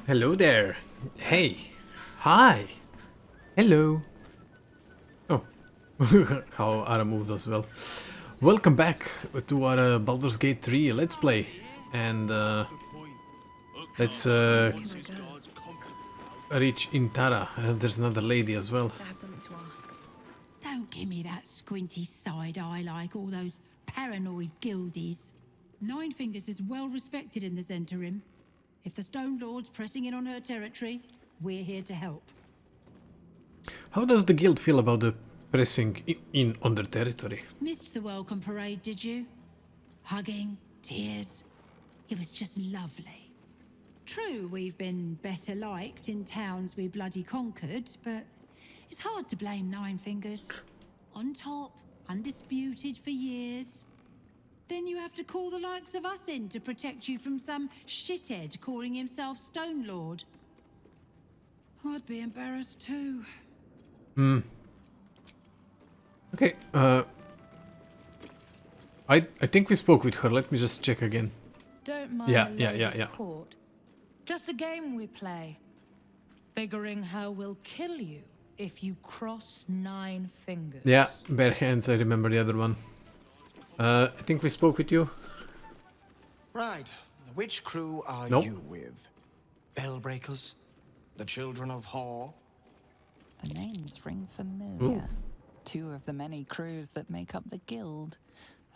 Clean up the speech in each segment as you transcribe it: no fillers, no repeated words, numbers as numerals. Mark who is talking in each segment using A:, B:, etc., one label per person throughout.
A: Hello there. Hey. Hi. Hello. Oh. How Ara moved as well. Welcome back to our Baldur's Gate 3 Let's Play. And let's reach Intara. There's another lady as well.
B: I have something to ask.
C: Don't give me that squinty side eye like all those paranoid guildies. Nine Fingers is well respected in the Zentarim. If the Stone Lord's pressing in on her territory, we're here to help.
A: How does the guild feel about the pressing in on their territory?
C: Missed the welcome parade, did you? Hugging, tears. It was just lovely. True, we've been better liked in towns we bloody conquered, but it's hard to blame Nine Fingers. On top, undisputed for years. Then you have to call the likes of us in to protect you from some shithead calling himself Stone Lord. I'd be embarrassed too.
A: Okay, I think we spoke with her. Let me just check again.
B: Don't mind
A: Yeah.
B: court. Just a game we play. Figuring how we'll kill you if you cross Nine Fingers.
A: Yeah, bare hands, I remember the other one. I think we spoke with you.
D: Right. Which crew are
A: Nope.
D: you with? Bellbreakers? The Children of Hor?
E: The names ring familiar. Two of the many crews that make up the Guild.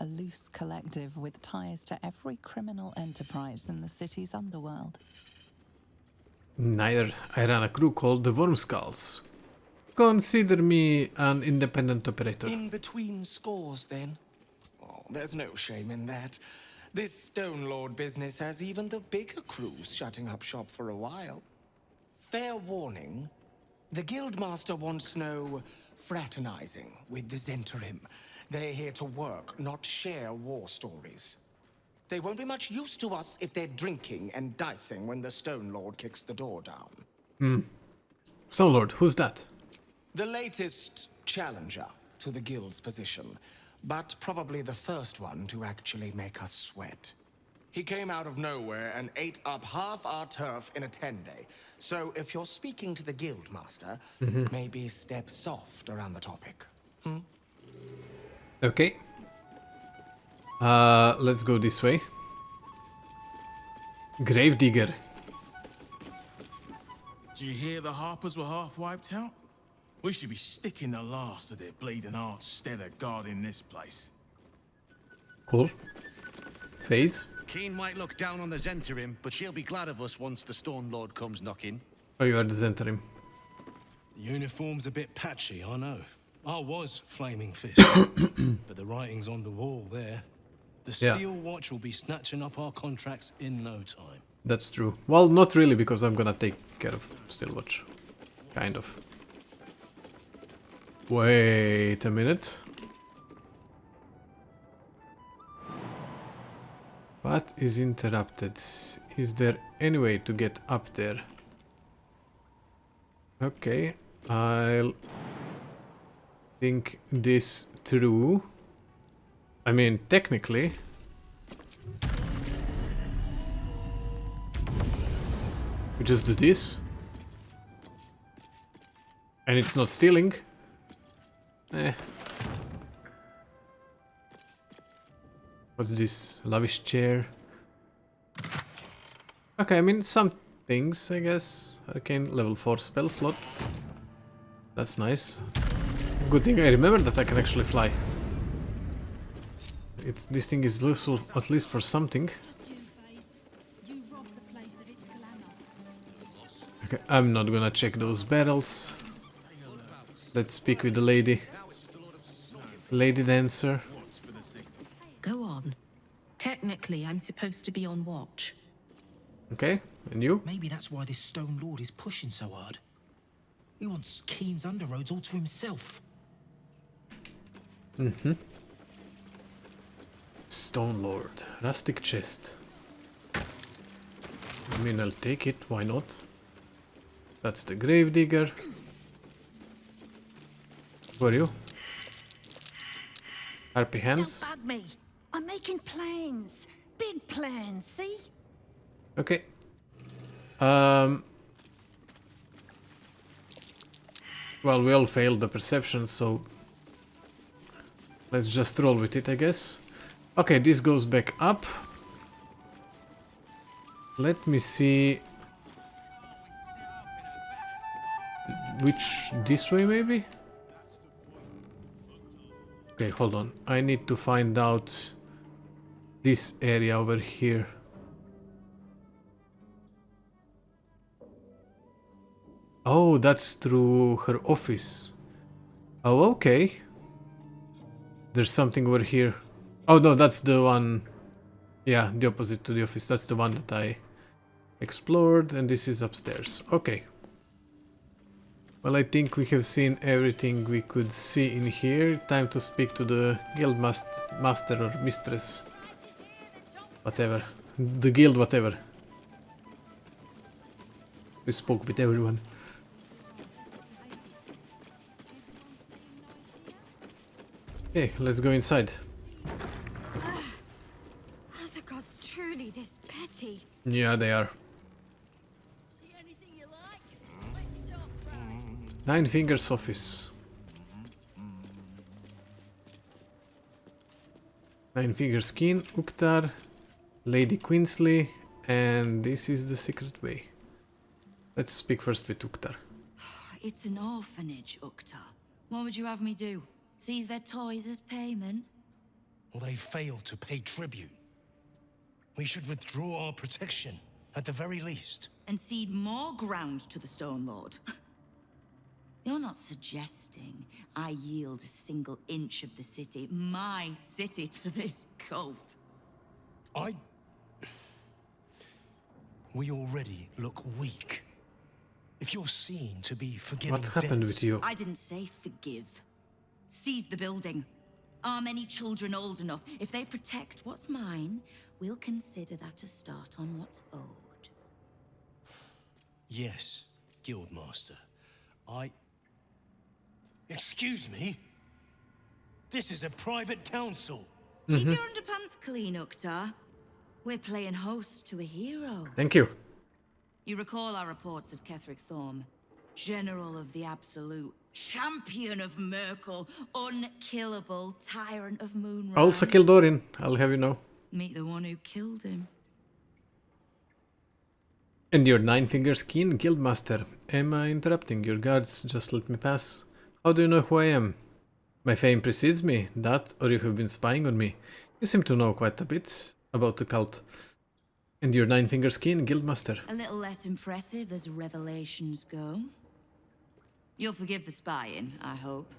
E: A loose collective with ties to every criminal enterprise in the city's underworld.
A: Neither. I ran a crew called the Wormskulls. Consider me an independent operator.
D: In between scores, then? Oh, there's no shame in that. This Stone Lord business has even the bigger crews shutting up shop for a while. Fair warning, the Guildmaster wants no fraternizing with the Zentarim. They're here to work, not share war stories. They won't be much use to us if they're drinking and dicing when the Stone Lord kicks the door down.
A: So, Lord, who's that?
D: The latest challenger to the Guild's position, but probably the first one to actually make us sweat. He came out of nowhere and ate up half our turf in a 10-day. So if you're speaking to the Guildmaster, maybe step soft around the topic.
A: Okay. Let's go this way. Gravedigger.
F: Do you hear the Harpers were half wiped out? We should be sticking the last of their bleeding hearts instead of guarding this place.
A: Cool. Phase.
G: Keen might look down on the Zentarim, but she'll be glad of us once the Stone Lord comes knocking.
A: Oh, you are the Zentarim.
H: The uniform's a bit patchy, I know. I was Flaming Fist, but the writing's on the wall there. The
A: Yeah.
H: Steel Watch will be snatching up our contracts in no time.
A: That's true. Well, not really, because I'm gonna take care of Steelwatch. Kind of. Wait a minute. What is interrupted? Is there any way to get up there? Okay, I'll think this through. I mean, technically, we just do this, and it's not stealing. What's this? Lavish chair. Okay, I mean, some things, I guess. Arcane level 4 spell slot. That's nice. Good thing I remember that I can actually fly. This thing is useful at least for something.
C: Just you, Face. You robbed the place of its glamour.
A: Okay, I'm not gonna check those barrels. Let's speak with the lady. Lady Dancer.
I: Go on. Technically, I'm supposed to be on watch.
A: Okay, and you?
J: Maybe that's why this Stone Lord is pushing so hard. He wants Keen's underroads all to himself.
A: Stone Lord. Rustic chest. I mean, I'll take it, why not? That's the Gravedigger. Who are you? Harpy hands?
K: Don't bug me. I'm making plans. Big plans, see?
A: Okay. Well, we all failed the perception, so let's just roll with it, I guess. Okay, this goes back up. Let me see. Which, this way maybe? Okay, hold on. I need to find out this area over here. Oh, that's through her office. Oh, okay. There's something over here. Oh no, that's the one. Yeah, the opposite to the office. That's the one that I explored, and this is upstairs. Okay. Well, I think we have seen everything we could see in here. Time to speak to the guild master or mistress. Whatever. The guild, whatever. We spoke with everyone. Okay, let's go inside.
K: Are the gods truly this petty?
A: Yeah, they are.
K: See anything you like? Let's talk price.
A: Nine Fingers office. Nine Fingers Kin, Uktar, Lady Queensley, and this is the secret way. Let's speak first with Uktar.
L: It's an orphanage, Uktar. What would you have me do? Seize their toys as payment?
H: Well, they failed to pay tribute. We should withdraw our protection, at the very least.
L: And cede more ground to the Stone Lord? You're not suggesting I yield a single inch of the city, my city, to this cult?
H: We already look weak. If you're seen to be forgiving
A: What happened
H: debts,
A: with you?
L: I didn't say forgive. Seize the building. Arm any children old enough. If they protect what's mine, we'll consider that a start on what's owed.
H: Yes, Guildmaster. Excuse me? This is a private council.
L: Keep your underpants clean, Uktar. We're playing host to a hero.
A: Thank you.
L: You recall our reports of Ketheric Thorm, General of the Absolute, Champion of Merkel, unkillable Tyrant of Moonrise.
A: Also killed Dorin, I'll have you know.
L: Meet the one who killed him.
A: And your Nine Fingers Kin, Guildmaster. Am I interrupting? Your guards just let me pass. How do you know who I am? My fame precedes me, that, or you have been spying on me. You seem to know quite a bit about the cult. And your Nine Fingers Kin, Guildmaster.
L: A little less impressive as revelations go. You'll forgive the spying, I hope.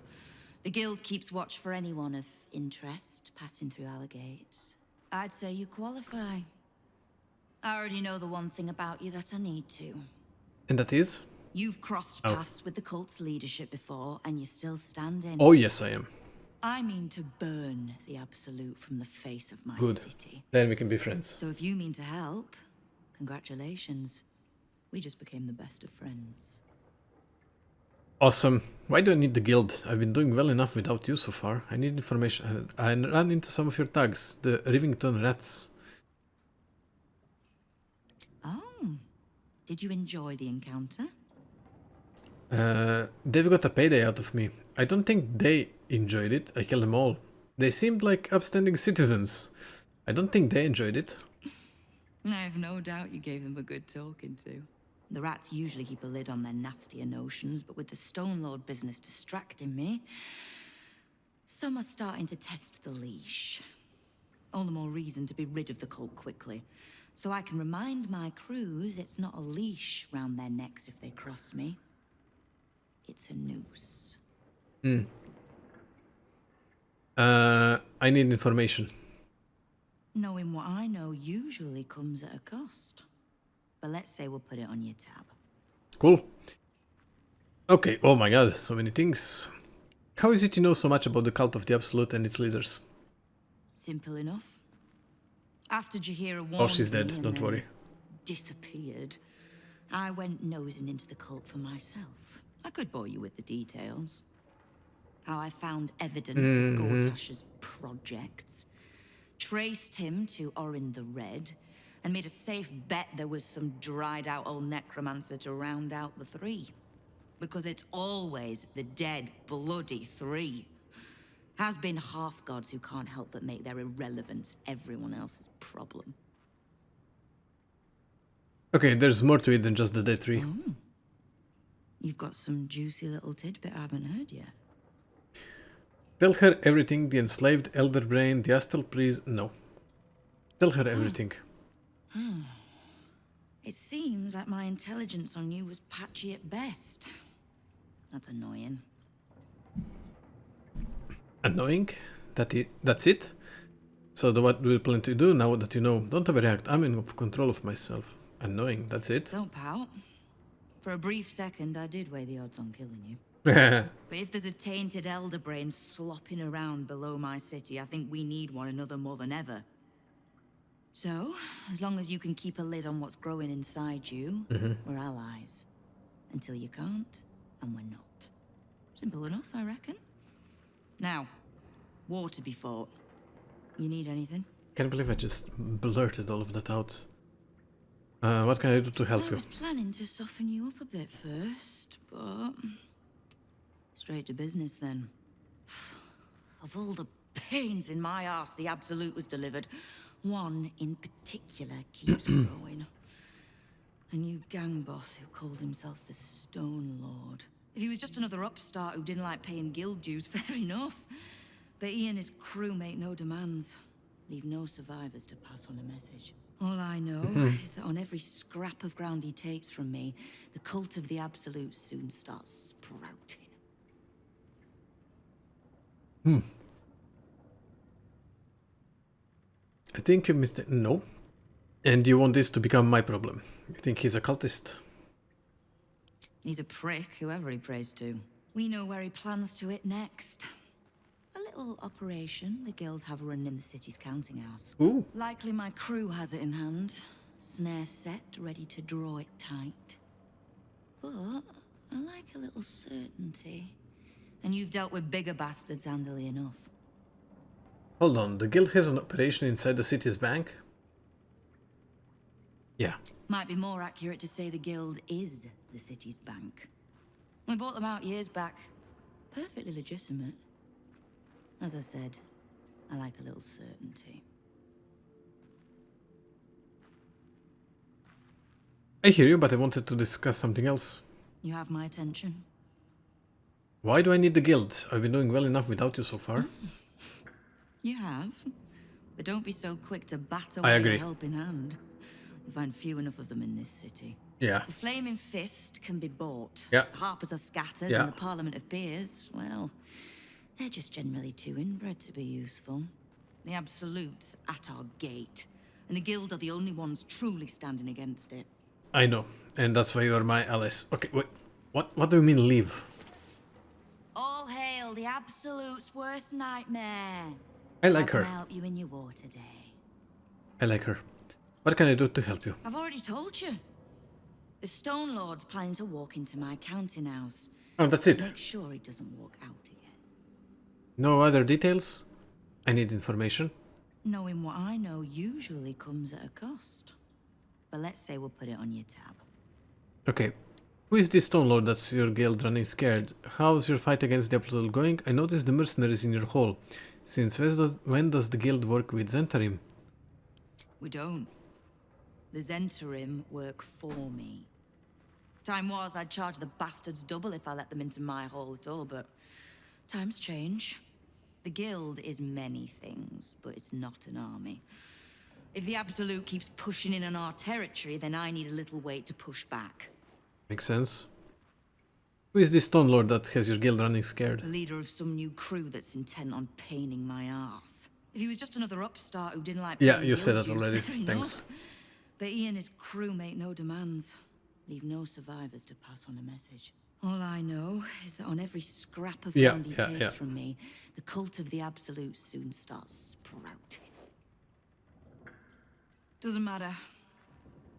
L: The guild keeps watch for anyone of interest passing through our gates. I'd say you qualify. I already know the one thing about you that I need to.
A: And that is?
L: You've crossed paths with the cult's leadership before, and you're still standing.
A: Oh yes, I am.
L: I mean to burn the Absolute from the face of my
A: Good.
L: city.
A: Then we can be friends.
L: So if you mean to help, congratulations. We just became the best of friends.
A: Awesome. Why do I need the guild? I've been doing well enough without you so far. I need information. I ran into some of your thugs, the Rivington Rats.
L: Oh, did you enjoy the encounter?
A: They've got a payday out of me. I don't think they enjoyed it. I killed them all. They seemed like upstanding citizens. I don't think they enjoyed it.
L: I have no doubt you gave them a good talking to. The rats usually keep a lid on their nastier notions, but with the Stone Lord business distracting me, some are starting to test the leash. All the more reason to be rid of the cult quickly, so I can remind my crews it's not a leash round their necks if they cross me. It's a noose.
A: I need information.
L: Knowing what I know usually comes at a cost. But let's say we'll put it on your tab.
A: Cool. Okay, oh my god, so many things. How is it you know so much about the cult of the Absolute and its leaders?
L: Simple enough. After Jaheira warned
A: Oh, she's dead,
L: me and
A: don't
L: then
A: worry.
L: disappeared, I went nosing into the cult for myself. I could bore you with the details. How I found evidence of Gortash's projects, traced him to Orin the Red, and made a safe bet there was some dried out old necromancer to round out the three. Because it's always the dead, bloody three. Has been half-gods who can't help but make their irrelevance everyone else's problem.
A: Okay, there's more to it than just the dead tree.
L: Oh. You've got some juicy little tidbit I haven't heard yet.
A: Tell her everything, the enslaved elder brain, the astral priest... No. Tell her everything.
L: It seems like my intelligence on you was patchy at best. That's annoying.
A: Annoying? That's it? So what do you plan to do now that you know? Don't overreact, I'm in control of myself. Annoying, that's it?
L: Don't pout. For a brief second, I did weigh the odds on killing you. But if there's a tainted elder brain slopping around below my city, I think we need one another more than ever. So, as long as you can keep a lid on what's growing inside you, we're allies. Until you can't, and we're not. Simple enough, I reckon. Now, war to be fought. You need anything?
A: Can't believe I just blurted all of that out. What can I do to help you?
L: I was planning to soften you up a bit first, but... Straight to business then. Of all the pains in my arse the Absolute was delivered, one in particular keeps growing. A new gang boss who calls himself the Stone Lord. If he was just another upstart who didn't like paying guild dues, fair enough. But he and his crew make no demands. Leave no survivors to pass on a message. All I know is that on every scrap of ground he takes from me, the cult of the Absolute soon starts sprouting.
A: I think you missed it. No. And you want this to become my problem. You think he's a cultist?
L: He's a prick, whoever he prays to. We know where he plans to hit next. A little operation the guild have run in the city's counting house.
A: Ooh.
L: Likely my crew has it in hand. Snare set, ready to draw it tight. But I like a little certainty. And you've dealt with bigger bastards handily enough.
A: Hold on, the guild has an operation inside the city's bank? Yeah.
L: Might be more accurate to say the guild is the city's bank. We bought them out years back. Perfectly legitimate. As I said, I like a little certainty.
A: I hear you, but I wanted to discuss something else.
L: You have my attention.
A: Why do I need the guild? I've been doing well enough without you so far.
L: You have. But don't be so quick to bat
A: I
L: away
A: agree.
L: a helping hand. You find few enough of them in this city.
A: Yeah.
L: The Flaming Fist can be bought.
A: Yeah.
L: The Harpers are scattered,
A: Yeah.
L: and the Parliament of Peers, well, they're just generally too inbred to be useful. The Absolute's at our gate, and the Guild are the only ones truly standing against it.
A: I know, and that's why you're my allies. Okay, wait. What do you mean leave?
L: All hail the Absolute's worst nightmare.
A: I like
L: How
A: her.
L: can I help you in your war today?
A: I like her. What can I do to help you?
L: I've already told you. The Stone Lord's planning to walk into my counting house.
A: Oh, that's it.
L: Make sure he doesn't walk out again.
A: No other details? I need information.
L: Knowing what I know usually comes at a cost. But let's say we'll put it on your tab.
A: Okay. Who is this Stone Lord that's your guild running scared? How's your fight against the Absolute going? I noticed the mercenaries in your hall. Since when does the guild work with Zentarim?
L: We don't. The Zentarim work for me. Time was I'd charge the bastards double if I let them into my hall at all, but times change. The guild is many things, but it's not an army. If the Absolute keeps pushing in on our territory, then I need a little weight to push back.
A: Makes sense. Who is this Stone Lord that has your guild running scared?
L: The leader of some new crew that's intent on paining my arse. If he was just another upstart who didn't like
A: Yeah,
L: paying
A: you said
L: guild
A: that
L: dues,
A: already.
L: fair
A: Thanks.
L: enough. But he and his crew make no demands. Leave no survivors to pass on a message. All I know is that on every scrap of ground he takes from me, the cult of the Absolute soon starts sprouting. Doesn't matter.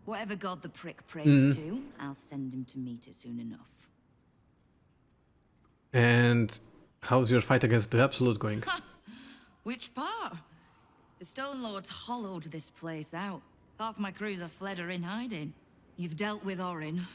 L: Whatever god the prick prays to, I'll send him to meet it soon enough.
A: And how's your fight against the Absolute going?
L: Which part? The Stone Lords hollowed this place out. Half my crews have fled or in hiding. You've dealt with Orin.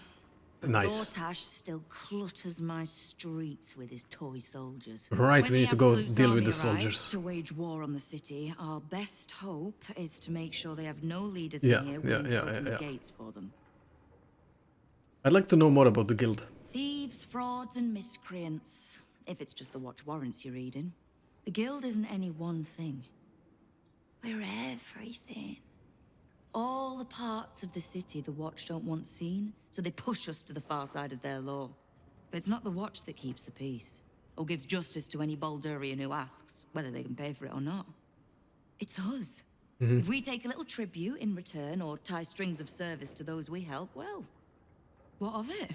L: But
A: Nice.
L: Gortash still clutters my streets with his toy soldiers.
A: Right,
L: When
A: we
L: the
A: need to go
L: Absolute's
A: deal with
L: army
A: the
L: arrives
A: soldiers.
L: to wage war on the city, our best hope is to make sure they have no leaders
A: Yeah,
L: in here
A: yeah,
L: willing to
A: yeah,
L: open
A: yeah,
L: the
A: yeah.
L: gates for them.
A: I'd like to know more about the guild.
L: Thieves, frauds, and miscreants. If it's just the watch warrants you're reading. The guild isn't any one thing. We're everything. All the parts of the city the Watch don't want seen, so they push us to the far side of their law. But it's not the Watch that keeps the peace, or gives justice to any Baldurian who asks, whether they can pay for it or not. It's us. If we take a little tribute in return, or tie strings of service to those we help, well, what of it?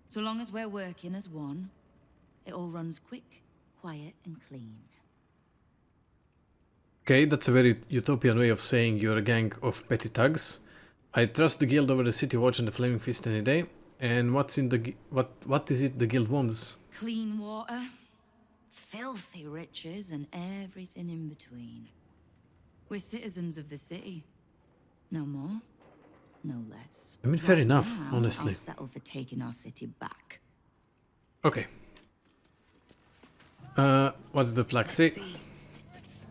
L: So long as we're working as one, it all runs quick, quiet, and clean.
A: Okay, that's a very utopian way of saying you're a gang of petty thugs. I trust the guild over the city watch and the flaming fist any day. And what's in the what is it the guild wants?
L: Clean water, filthy riches, and everything in between. We're citizens of the city. No more, no less.
A: I mean, fair
L: Right
A: enough,
L: now,
A: honestly.
L: I'll settle for taking our city back.
A: Okay. What's the plaque say?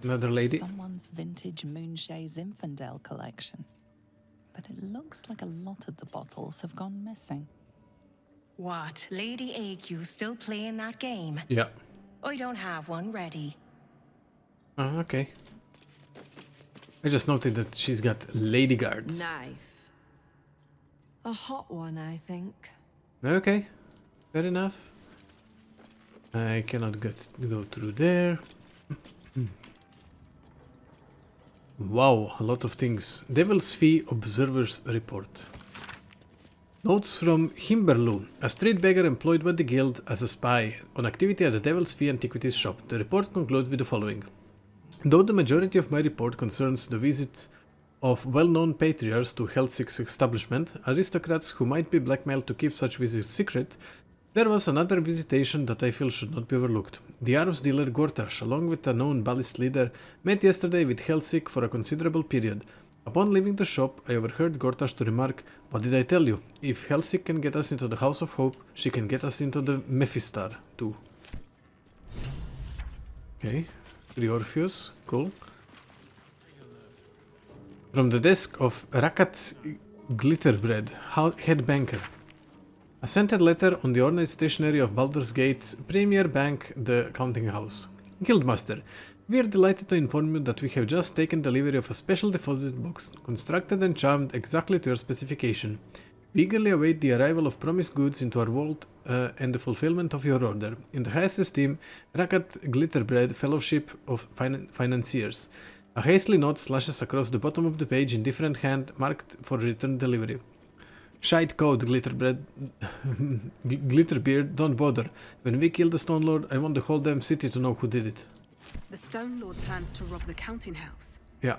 A: Another lady.
E: Someone's vintage Moonshay Zinfandel collection. But it looks like a lot of the bottles have gone missing.
M: What? Lady AQ still playing that game?
A: Yeah.
M: I don't have one ready.
A: Okay. I just noted that she's got lady guards.
N: Knife. A hot one, I think.
A: Okay. Fair enough. I cannot go through there. Wow, a lot of things. Devil's Fee Observer's Report. Notes from Himberloon, a street beggar employed by the guild as a spy on activity at the Devil's Fee Antiquities shop. The report concludes with the following. Though the majority of my report concerns the visit of well-known patriarchs to Helsig's establishment, aristocrats who might be blackmailed to keep such visits secret, there was another visitation that I feel should not be overlooked. The arms dealer Gortash, along with a known ballist leader, met yesterday with Helsig for a considerable period. Upon leaving the shop, I overheard Gortash to remark, "What did I tell you? If Helsig can get us into the House of Hope, she can get us into the Mephistar, too." Okay, 3 Orpheus, cool. From the desk of Rakat Glitterbread, head banker. A scented letter on the ornate stationery of Baldur's Gate's premier bank, the counting house. Guildmaster, we are delighted to inform you that we have just taken delivery of a special deposit box, constructed and charmed exactly to your specification. We eagerly await the arrival of promised goods into our vault and the fulfillment of your order. In the highest esteem, Rakat Glitterbread Fellowship of Financiers. A hastily note slashes across the bottom of the page in different hand, marked for return delivery. Shite code, Glitterbeard, don't bother. When we kill the Stone Lord, I want the whole damn city to know who did it.
O: The Stone Lord plans to rob the counting house.
A: Yeah.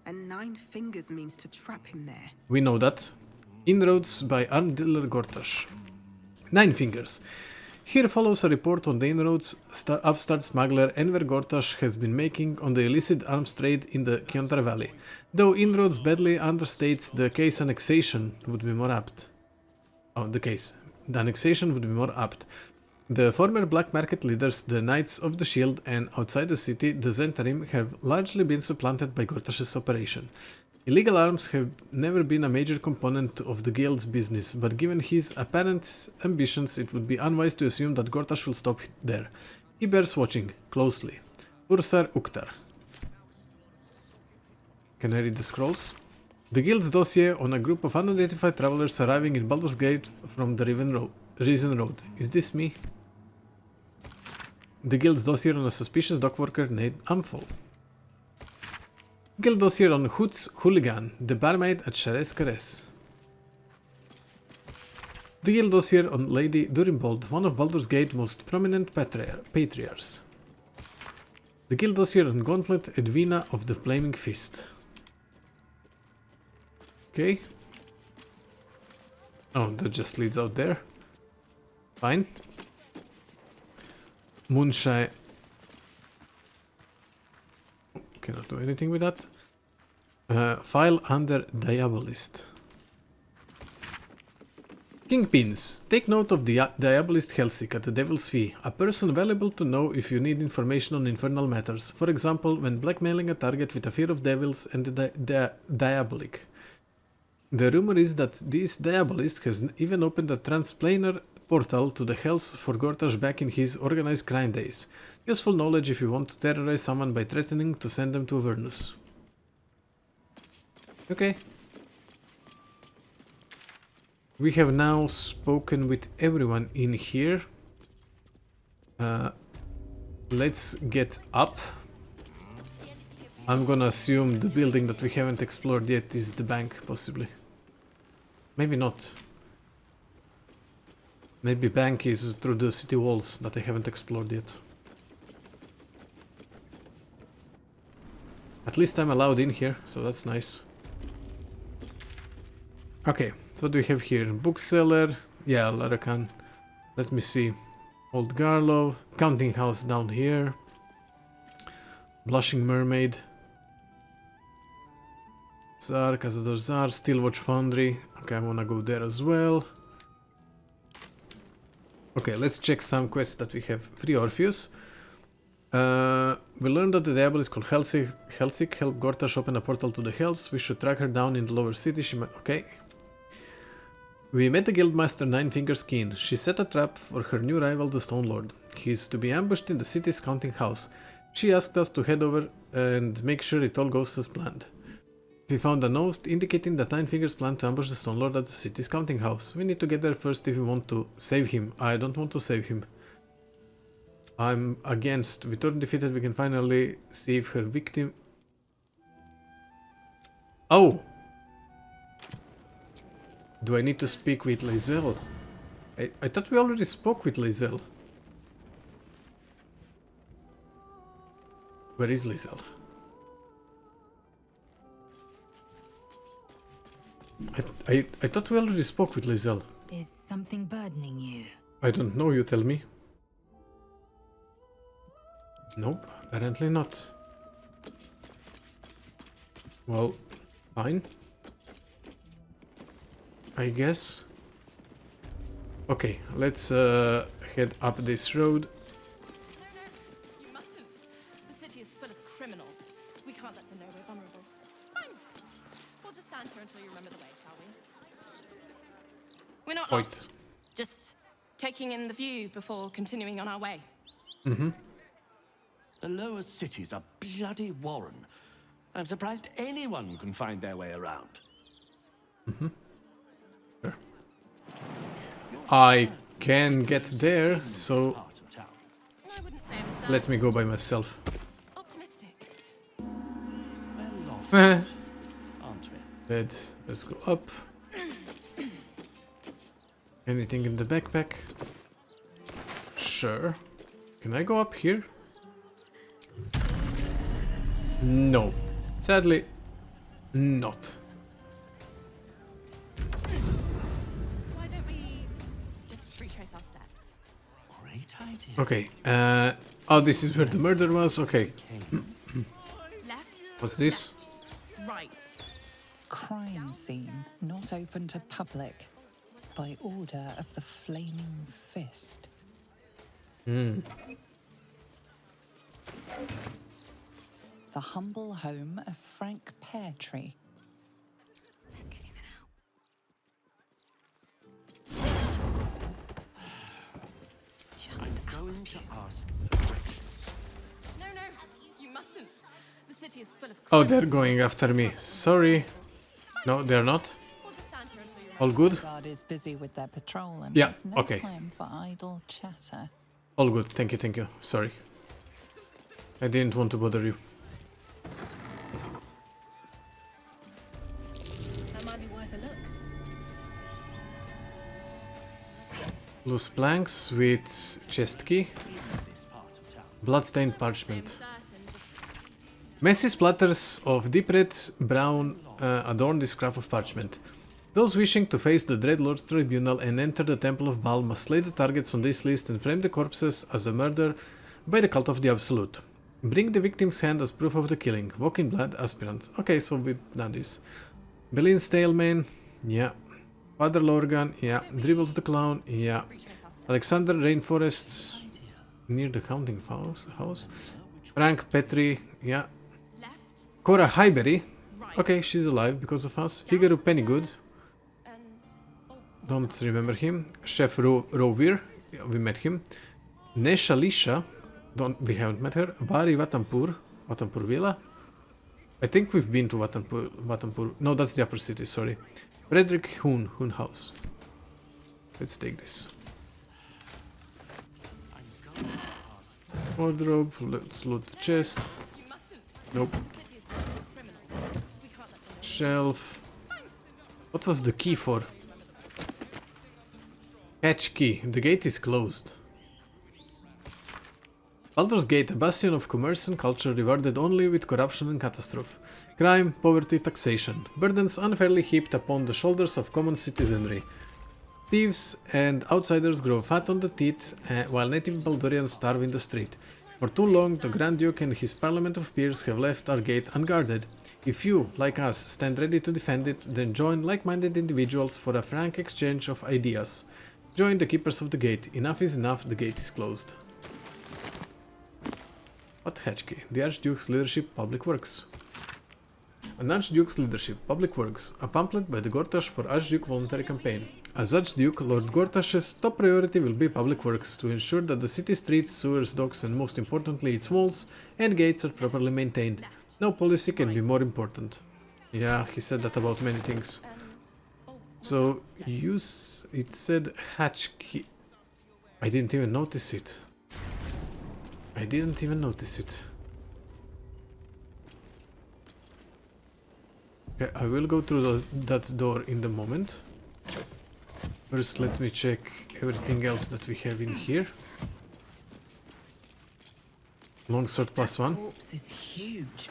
O: And 9 fingers means to trap him there.
A: We know that. Inroads by arm dealer Gortash. 9 fingers. Here follows a report on the inroads upstart smuggler Enver Gortash has been making on the illicit arms trade in the Kiontar Valley. Though inroads badly understates the case, annexation would be more apt. The annexation would be more apt. The former black market leaders, the Knights of the Shield, and outside the city, the Zentarim, have largely been supplanted by Gortash's operation. Illegal arms have never been a major component of the guild's business, but given his apparent ambitions, it would be unwise to assume that Gortash will stop there. He bears watching closely. Ursar Uktar. Can I read the scrolls? The guild's dossier on a group of unidentified travelers arriving in Baldur's Gate from the Risen Road. Is this me? The guild's dossier on a suspicious dockworker named Amphol. Guild dossier on Hoots Hooligan, the barmaid at Sherez Caress. The guild dossier on Lady Durimbold, one of Baldur's Gate's most prominent patriarchs. The guild dossier on Gauntlet Edwina of the Flaming Fist. Okay. Oh, that just leads out there. Fine. Moonshine. Cannot do anything with that. File under Diabolist. Kingpins. Take note of the Diabolist Helsik at the Devil's Fee, a person valuable to know if you need information on infernal matters. For example, when blackmailing a target with a fear of devils and the diabolic. The rumor is that this Diabolist has even opened a transplanar portal to the Hells for Gortash back in his organized crime days. Useful knowledge if you want to terrorize someone by threatening to send them to Avernus. Okay. We have now spoken with everyone in here. Let's get up. I'm gonna assume the building that we haven't explored yet is the bank, possibly. Maybe not. Maybe bank is through the city walls that I haven't explored yet. At least I'm allowed in here, so that's nice. Okay, so what do we have here? Bookseller, yeah, Larakan. Let me see. Old Garlov, counting house down here. Blushing Mermaid. Tsar, Cazador Tsar, Steelwatch Foundry. Okay, I wanna go there as well. Okay, let's check some quests that we have. Free Orpheus. We learned that the devil is called Helsik. Helsik helped Gortash open a portal to the Hells. We should track her down in the lower city. She might... Okay. We met the guildmaster Nine Fingers Keen. She set a trap for her new rival, the Stone Lord. He is to be ambushed in the city's counting house. She asked us to head over and make sure it all goes as planned. We found a note indicating that Nine Fingers planned to ambush the Stone Lord at the city's counting house. We need to get there first if we want to save him. I don't want to save him. I'm against. With her defeated, we can finally save her victim. Oh! Do I need to speak with Lae'zel? I thought we already spoke with Lae'zel. Where is Lae'zel? I thought we already spoke with Lae'zel.
P: Is something burdening you?
A: I don't know, you tell me. Nope, apparently not. Well, fine. I guess. Okay, let's head up this road.
Q: No, you mustn't. The city is full of criminals. We can't let them know we're vulnerable. Fine. We'll just stand here until you remember the way, shall we? We're not lost. Just taking in the view before continuing on our way.
A: Mm-hmm.
R: The lower city's a bloody warren. I'm surprised anyone can find their way around.
A: Mm-hmm. Sure. I can get there, so let me go by myself.
Q: Optimistic.
A: Dead. Let's go up. Anything in the backpack? Sure. Can I go up here? No. Sadly, not.
Q: Why don't we just retrace our steps?
R: Great idea.
A: Okay. Oh, this is where the murder was. Okay.
Q: Left.
A: What's this?
Q: Right.
E: Crime scene not open to public by order of the Flaming Fist.
A: Hmm.
E: The humble home of Frank Peartree.
P: Let's get in and out.
R: I'm going to ask for directions.
Q: No, you mustn't. The city is full of
A: Oh, they're going after me. Sorry. No, they're not.
Q: We'll just stand here until you
A: All good?
E: The guard is busy with their patrol and
A: Yeah,
E: has no
A: okay.
E: time for idle chatter.
A: All good. Thank you. Sorry. I didn't want to bother you.
Q: That might be worth a look.
A: Loose planks with chest key. Bloodstained parchment. Messy splatters of deep red brown adorn this scrap of parchment. Those wishing to face the Dreadlord's tribunal and enter the Temple of Baal must slay the targets on this list and frame the corpses as a murder by the cult of the Absolute. Bring the victim's hand as proof of the killing. Walk in blood, aspirant. Okay, so we've done this. Belin Stalemain, yeah. Father Lorgan, yeah. Dribbles the Clown, yeah. Alexander Rainforest, near the counting house. Frank Petri, yeah. Cora Highbury, okay, she's alive because of us. Figaro Pennygood, don't remember him. Chef Rovir, yeah, we met him. Nesha Lisha, we haven't met her. Vari Vatampur Villa. I think we've been to Vatampur. No, that's the upper city, sorry. Frederick Hun House. Let's take this. Wardrobe, let's loot the chest. Nope. Shelf. What was the key for? Hatch key. The gate is closed. Baldur's Gate, a bastion of commerce and culture rewarded only with corruption and catastrophe. Crime, poverty, taxation. Burdens unfairly heaped upon the shoulders of common citizenry. Thieves and outsiders grow fat on the teeth, while native Baldurians starve in the street. For too long, the Grand Duke and his parliament of peers have left our gate unguarded. If you, like us, stand ready to defend it, then join like-minded individuals for a frank exchange of ideas. Join the keepers of the gate. Enough is enough, the gate is closed. What hatchkey? The Archduke's Leadership, Public Works. An Archduke's Leadership, Public Works, a pamphlet by the Gortash for Archduke Voluntary Campaign. As Archduke, Lord Gortash's top priority will be public works, to ensure that the city streets, sewers, docks and most importantly its walls and gates are properly maintained. No policy can be more important. Yeah, he said that about many things. So, it said hatchkey. I didn't even notice it. Okay, I will go through that door in the moment. First, let me check everything else that we have in here. Longsword +1.
O: That corpse is huge.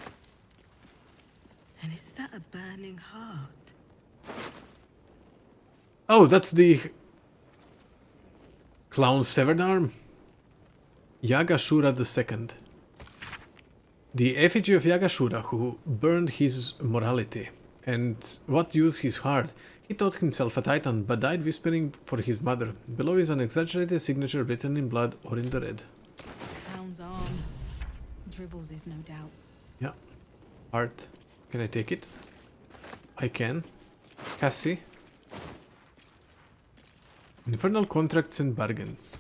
O: And is that a burning heart?
A: Oh, that's the clown's severed arm. Yagashura II. The effigy of Yagashura, who burned his morality. And what use his heart? He thought himself a titan, but died whispering for his mother. Below is an exaggerated signature written in blood or in the red.
O: Clown's arm. Dribbles is no doubt.
A: Yeah. Heart. Can I take it? I can. Cassie. Infernal Contracts and Bargains.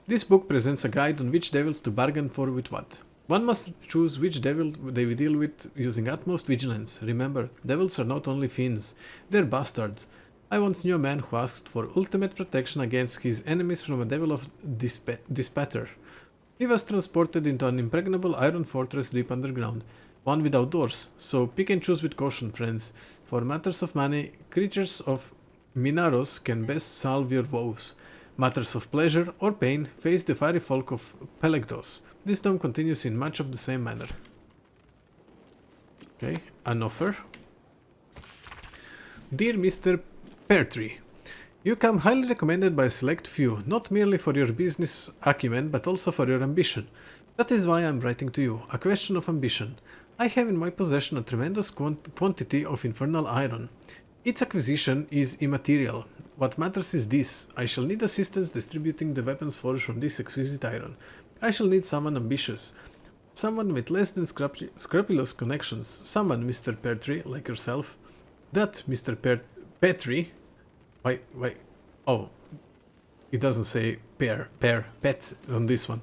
A: This book presents a guide on which devils to bargain for with what. One must choose which devil they will deal with using utmost vigilance. Remember, devils are not only fiends, they're bastards. I once knew a man who asked for ultimate protection against his enemies from a devil of dispatter. He was transported into an impregnable iron fortress deep underground, one without doors, so pick and choose with caution, friends. For matters of money, creatures of Minaros can best salve your woes. Matters of pleasure or pain, face the fiery folk of Pelagdos. This tome continues in much of the same manner. Okay, an offer. Dear Mr. Peartree, you come highly recommended by a select few, not merely for your business acumen, but also for your ambition. That is why I am writing to you, a question of ambition. I have in my possession a tremendous quantity of infernal iron. Its acquisition is immaterial. What matters is this: I shall need assistance distributing the weapons forged from this exquisite iron. I shall need someone ambitious, someone with less than scrupulous connections, someone, Mr. Peartree, like yourself. That, Mr. Peartree, why, oh, it doesn't say pet on this one,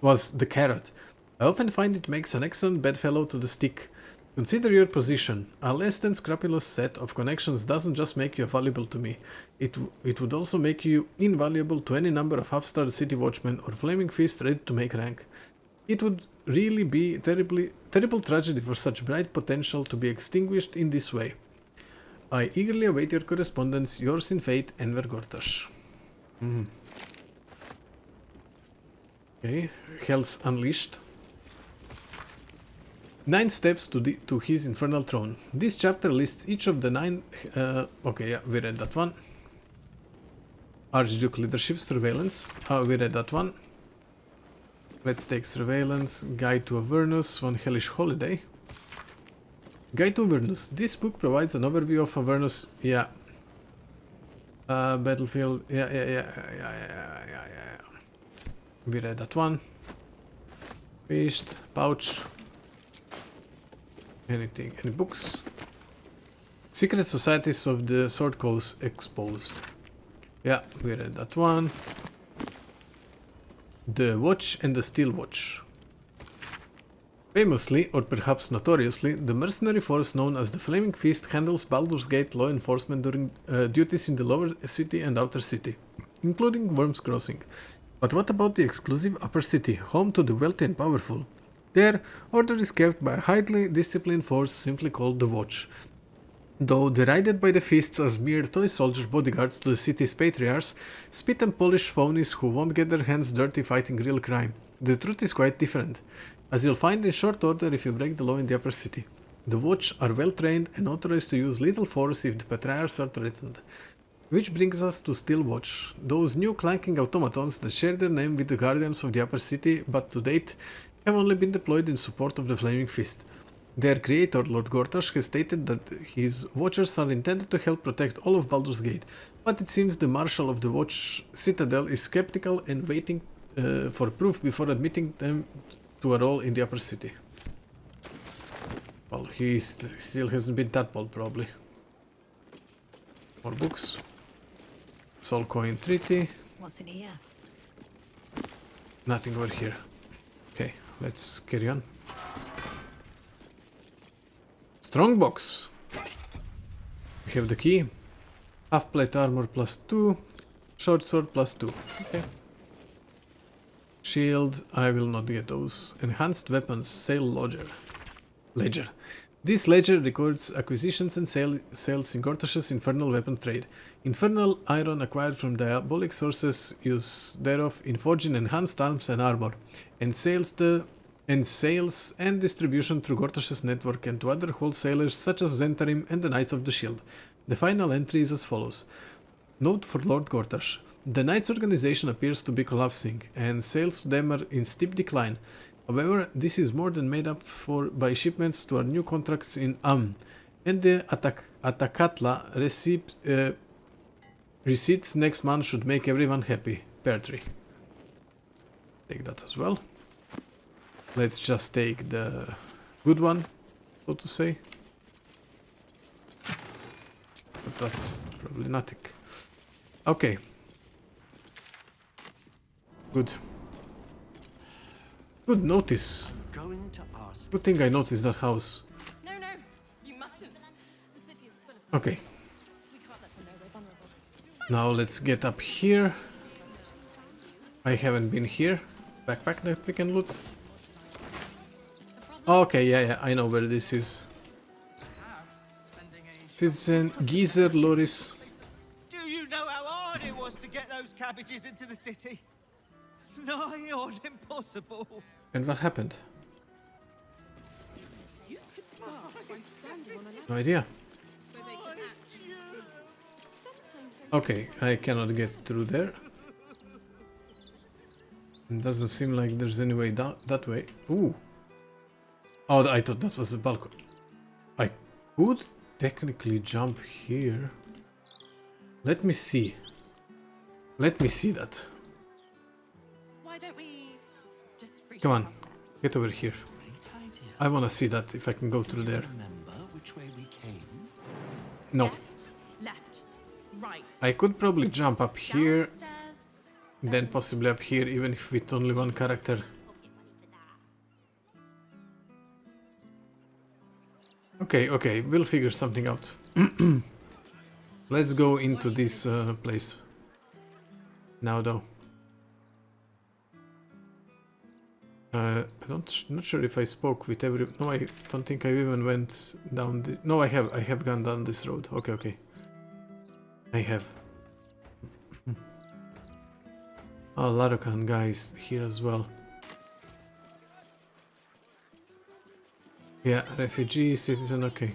A: was the carrot. I often find it makes an excellent bedfellow to the stick. Consider your position. A less than scrupulous set of connections doesn't just make you valuable to me. It would also make you invaluable to any number of upstart city watchmen or flaming fists ready to make rank. It would really be terrible tragedy for such bright potential to be extinguished in this way. I eagerly await your correspondence. Yours in fate, Enver Gortash. Okay, Hell's Unleashed. 9 steps to his infernal throne. This chapter lists each of the 9... okay, yeah, we read that one. Archduke Leadership Surveillance. We read that one. Let's take surveillance. Guide to Avernus. One hellish holiday. Guide to Avernus. This book provides an overview of Avernus. Yeah. Battlefield. Yeah. We read that one. Feast. Pouch. Anything. Any books? Secret Societies of the Sword Coast exposed. Yeah, we read that one. The Watch and the Steel Watch. Famously, or perhaps notoriously, the mercenary force known as the Flaming Fist handles Baldur's Gate law enforcement during duties in the lower city and outer city, including Worm's Crossing. But what about the exclusive upper city, home to the wealthy and powerful? There, order is kept by a highly disciplined force simply called the Watch. Though derided by the Fists as mere toy soldier bodyguards to the city's patriarchs, spit and polish phonies who won't get their hands dirty fighting real crime, the truth is quite different, as you'll find in short order if you break the law in the upper city. The Watch are well trained and authorized to use lethal force if the patriarchs are threatened. Which brings us to Steel Watch, those new clanking automatons that share their name with the guardians of the upper city, but to date have only been deployed in support of the Flaming Fist. Their creator, Lord Gortash, has stated that his Watchers are intended to help protect all of Baldur's Gate, but it seems the Marshal of the Watch Citadel is skeptical and waiting for proof before admitting them to a role in the upper city. Well, he still hasn't been that bold, probably. More books. Soul Coin Treaty.
O: What's in here?
A: Nothing over here. Okay, let's carry on. Strongbox. We have the key. Half plate armor +2. Short sword +2. Okay. Shield. I will not get those. Enhanced weapons. Sale ledger. This ledger records acquisitions and sales in Gortash's infernal weapon trade. Infernal iron acquired from diabolic sources, use thereof in forging enhanced arms and armor, and sales and distribution through Gortash's network and to other wholesalers such as Zentarim and the Knights of the Shield. The final entry is as follows. Note for Lord Gortash. The Knights organization appears to be collapsing, and sales to them are in steep decline. However, this is more than made up for by shipments to our new contracts in and the Atakatla receipts next month should make everyone happy. Pear tree. Take that as well. Let's just take the good one, so to say. That's probably nothing. Okay. Good. Good notice. Good thing I noticed that house.
Q: No, you mustn't. The city is full of.
A: Okay.
Q: We can't let them know we're vulnerable.
A: Now let's get up here. I haven't been here. Backpack that we can loot. Okay, yeah, I know where this is. Citizen Geezer Loris.
S: Do you know how hard it was to get those cabbages into the city? Nigh on impossible.
A: And what happened?
O: You could start by standing on a
A: No idea.
O: so they can actually see.
A: Okay, I cannot get through there. It doesn't seem like there's any way down that way. Ooh. Oh, I thought that was a balcony. I could technically jump here. Let me see. Let me see that.
Q: Why don't we just
A: Come on, get over here. I wanna see that if I can go through there. No.
Q: Left, right.
A: I could probably jump up here, then possibly up here, even if with only one character. Okay, we'll figure something out. Let's go into this place. Now though. Not sure if I spoke with every. No, I don't think I even went down the. No, I have gone down this road. Okay. I have. Oh, Larokan guys here as well. Yeah, refugee, citizen, okay.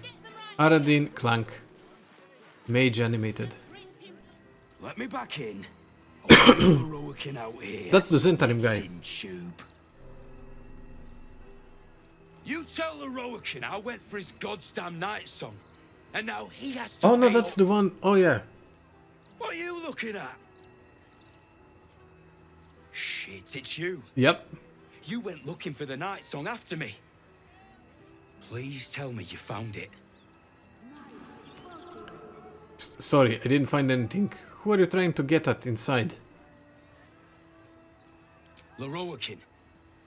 A: Aradin, Clank. Mage animated.
S: Let me back in.
A: That's the Zentarim guy.
T: You tell Leroican I went for his goddamn night song, and now he has to
A: Oh no,
T: pay
A: that's
T: up.
A: the one. Oh yeah.
T: What are you looking at? Shit, it's you.
A: Yep.
T: You went looking for the night song after me. Please tell me you found it.
A: Sorry, I didn't find anything. Who are you trying to get at inside?
T: Leroican,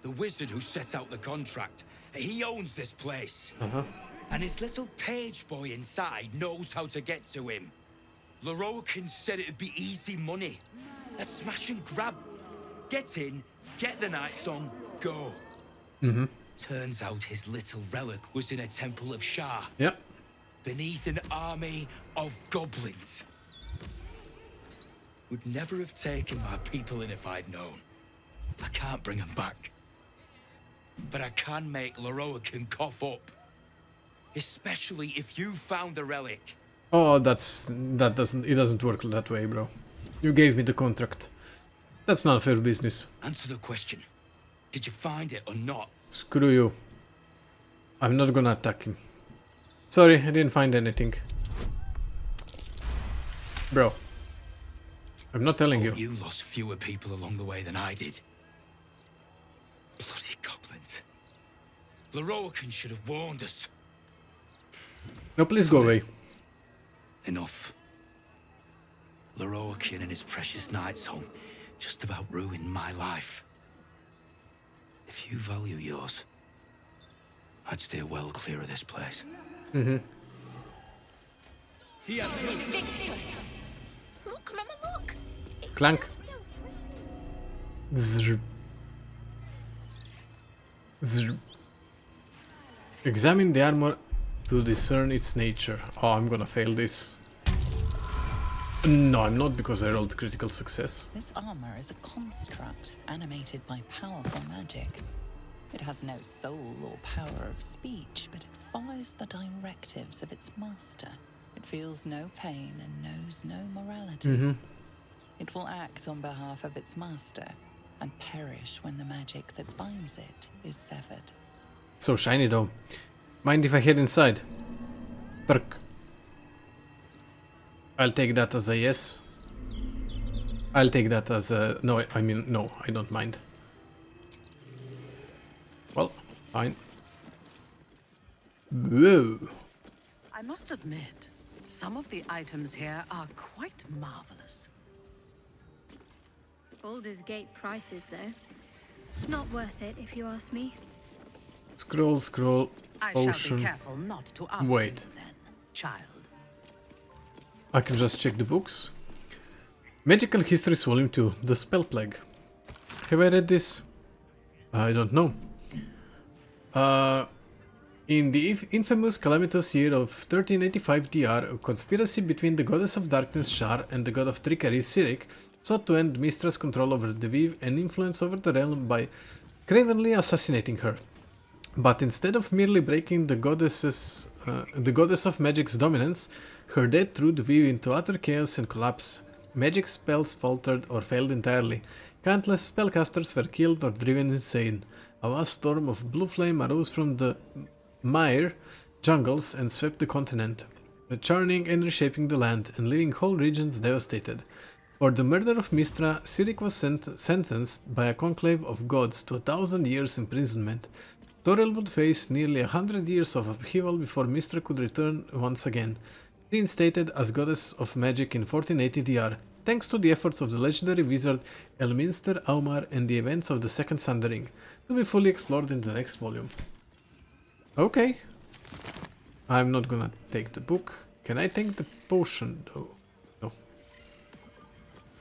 T: the wizard who set out the contract. He owns this place. And his little page boy inside knows how to get to him. Leroican said it'd be easy money. A smash and grab. Get in, get the night song, go. Turns out his little relic was in a temple of Shah.
A: Yep.
T: Beneath an army of goblins. Would never have taken my people in if I'd known. I can't bring them back. But I can make Leroican cough up. Especially if you found the relic.
A: Oh, it doesn't work that way, bro. You gave me the contract. That's not fair business.
T: Answer the question. Did you find it or not?
A: Screw you. I'm not gonna attack him. Sorry, I didn't find anything. Bro. I'm not telling you.
T: You lost fewer people along the way than I did. Bloody goblins. Leroican should have warned us.
A: No, please go away.
T: Enough. Leroican and his precious night song just about ruined my life. If you value yours, I'd steer well clear of this place.
K: Look, Mama, look!
A: Clank. Zrr. Zrr. Examine the armor to discern its nature. Oh, I'm gonna fail this. No, I'm not, because I rolled critical success.
E: This armor is a construct animated by powerful magic. It has no soul or power of speech, but it follows the directives of its master. It feels no pain and knows no morality. It will act on behalf of its master and perish when the magic that binds it is severed.
A: So shiny though. Mind if I head inside? Perk. I'll take that as a yes. I'll take that as a no. I mean no. I don't mind. Well, fine. Whoa.
U: I must admit, some of the items here are quite marvelous.
V: Baldur's Gate prices, though. Not worth it, if you ask me.
A: Scroll, scroll,
U: I shall
A: ocean.
U: be careful not to ask
A: Wait.
U: you then, child.
A: I can just check the books. Magical Histories Volume 2, The Spell Plague. Have I read this? I don't know. In the infamous calamitous year of 1385 DR, a conspiracy between the goddess of darkness Shar and the god of trickery Sirik sought to end Mistra's control over the Viv and influence over the realm by cravenly assassinating her. But instead of merely breaking the goddess of magic's dominance, her death threw the Viv into utter chaos and collapse. Magic spells faltered or failed entirely. Countless spellcasters were killed or driven insane. A vast storm of blue flame arose from the mire jungles and swept the continent, churning and reshaping the land and leaving whole regions devastated. For the murder of Mistra, Sirik was sentenced by a conclave of gods to 1,000 years imprisonment. Toril would face nearly 100 years of upheaval before Mistra could return once again, reinstated as goddess of magic in 1480 DR, thanks to the efforts of the legendary wizard Elminster Aumar and the events of the Second Sundering, to be fully explored in the next volume. Okay. I'm not gonna take the book. Can I take the potion though? No.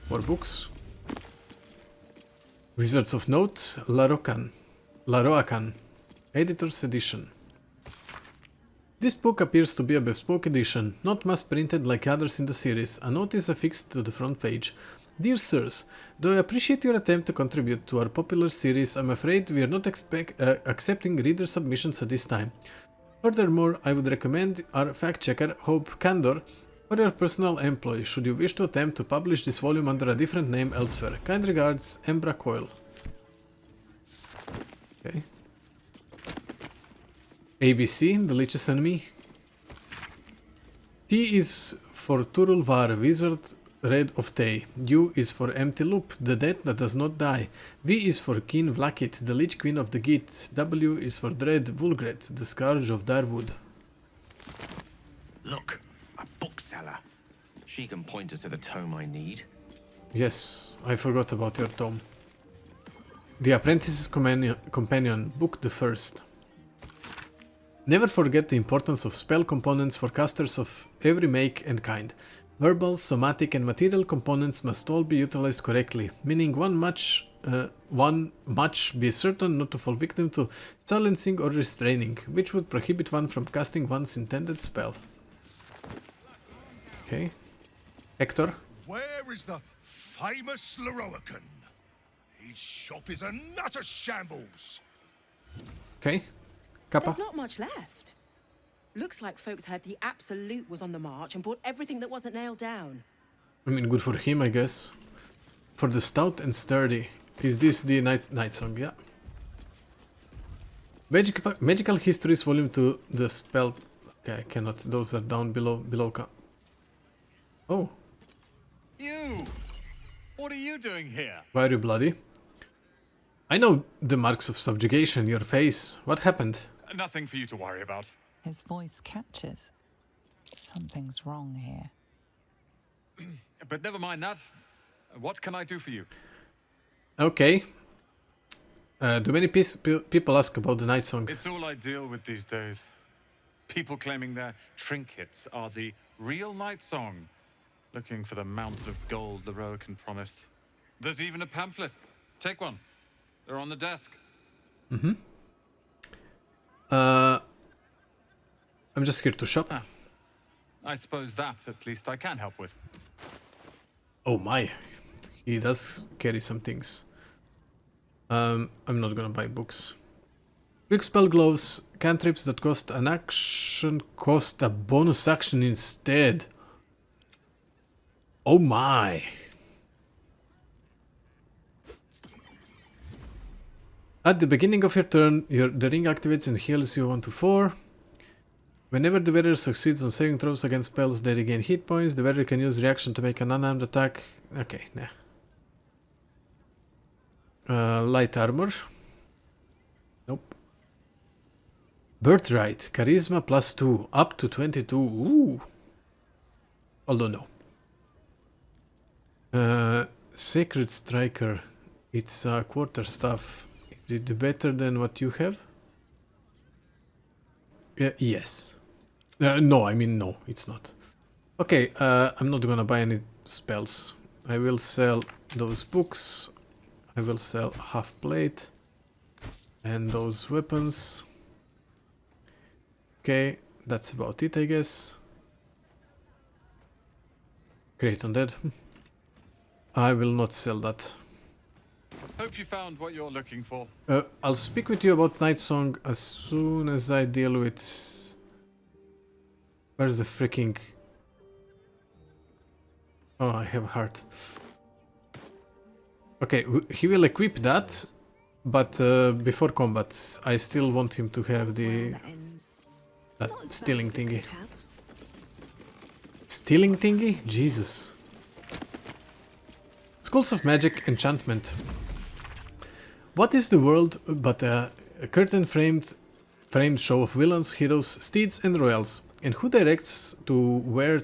A: More books. Wizards of Note, Laroakan. Editor's Edition. This book appears to be a bespoke edition, not mass printed like others in the series. A note is affixed to the front page. Dear Sirs, though I appreciate your attempt to contribute to our popular series, I'm afraid we are not accepting reader submissions at this time. Furthermore, I would recommend our fact-checker, Hope Candor, for your personal employ, should you wish to attempt to publish this volume under a different name elsewhere. Kind regards, Embra Coil. Okay. ABC, the Lich's enemy. T is for Turulvar, wizard red of Tay. U is for Empty Loop, the dead that does not die. V is for Keen Vlakit, the Lich Queen of the Git. W is for Dread Vulgret, the Scourge of Darwood.
B: Look, a bookseller. She can point us to the tome I need.
A: Yes, I forgot about your tome. The Apprentice's Companion, Book the First. Never forget the importance of spell components for casters of every make and kind. Verbal, somatic and material components must all be utilized correctly, meaning one must be certain not to fall victim to silencing or restraining, which would prohibit one from casting one's intended spell. Okay. Hector?
D: Where is the famous Leroican? His shop is an utter shambles.
A: Okay. Kappa?
W: There's not much left. Looks like folks heard the Absolute was on the march and bought everything that wasn't nailed down.
A: I mean, good for him, I guess. For the stout and sturdy. Is this the night song? Yeah. Magical Histories Volume 2, the spell... Okay, I cannot. Those are down below. Oh.
X: You! What are you doing here?
A: Why are you bloody? I know the marks of subjugation, your face. What happened?
X: Nothing for you to worry about.
E: His voice catches. Something's wrong here.
X: But never mind that. What can I do for you?
A: Okay. Do many people ask about the night song?
X: It's all I deal with these days. People claiming their trinkets are the real night song, looking for the mountain of gold Leroican promised. There's even a pamphlet. Take one. They're on the desk.
A: Mm-hmm. I'm just here to shop.
X: Ah, I suppose that, at least, I can help with.
A: Oh my. He does carry some things. I'm not gonna buy books. Quick spell gloves, cantrips that cost an action cost a bonus action instead. Oh my. At the beginning of your turn, the ring activates and heals you 1 to 4. Whenever the wearer succeeds on saving throws against spells, they regain hit points. The wearer can use reaction to make an unarmed attack. Okay, nah. Light armor. Nope. Birthright. Charisma +2. Up to 22. Ooh. Although no. Sacred Striker. It's quarterstaff. Is it better than what you have? Yes. No, I mean no, it's not. Okay, I'm not gonna buy any spells. I will sell those books. I will sell half plate. And those weapons. Okay, that's about it, I guess. Great undead. I will not sell that.
X: Hope you found what you're looking for.
A: I'll speak with you about Night Song as soon as I deal with... Where's the freaking... Oh, I have a heart. Okay, he will equip that, but before combat, I still want him to have the... that stealing thingy. Stealing thingy? Jesus. Schools of Magic Enchantment. What is the world but a curtain-framed show of villains, heroes, steeds and royals? And who directs to where